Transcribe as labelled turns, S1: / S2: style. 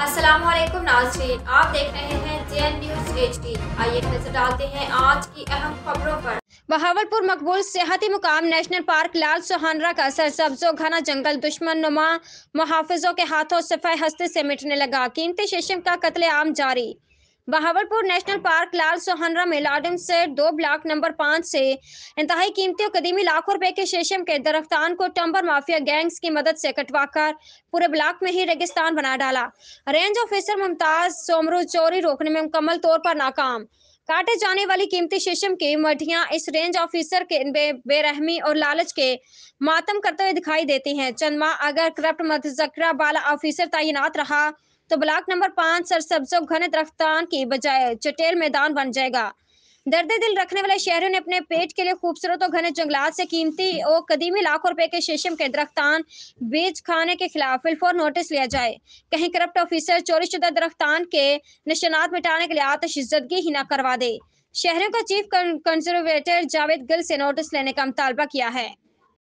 S1: अस्सलाम वालेकुम नाज़रीन, आप देख रहे हैं JN न्यूज़ HD। आइए नजर डालते हैं आज की अहम खबरों पर। बहावलपुर मकबूल सियाहती मुकाम नेशनल पार्क लाल सुहानरा का सरसब्ज़ो घना जंगल दुश्मन नुमा मुहाफिजों के हाथों सफ़ाई हस्ती से मिटने लगा। कीमती शीशम का कत्लेआम जारी। बहावलपुर नेशनल पार्क लाल सुहानरा में लाडम से 2 ब्लॉक नंबर 5 से इंतहाई कीमती और कदीमी लाखों रुपए के शीशम के दरख्तान को टम्बर माफिया गैंग्स की मदद से कटवाकर पूरे ब्लॉक में ही रेगिस्तान बना डाला। रेंज ऑफिसर मुमताज सोमरू चोरी रोकने में मुकम्मल तौर पर नाकाम। काटे जाने वाली कीमती शीशम की मटियां इस रेंज ऑफिसर के बेरहमी और लालच के मातम करते हुए दिखाई देती हैं। चंद माह अगर करप्ट मुतज़क्किरा बाला ऑफिसर तैनात रहा तो ब्लॉक नंबर 5 सरसब्ज़ो घने दरख्तान की बजाय चटेल मैदान बन जाएगा। दर्द दिल रखने वाले शहरों ने अपने पेट के लिए खूबसूरत और घने जंगलात से कीमती और कदीमी लाखों रुपए के शीशम के दरख्तान बीज खाने के खिलाफ फिलफौर नोटिस लिया जाए। कहीं करप्ट ऑफिसर चोरीशुदा दरख्तान के निशानात मिटाने के लिए आतिशज़दगी ही न करवा दे। शहरों का चीफ कंजर्वेटर जावेद गिल से नोटिस लेने का मुतालबा किया है।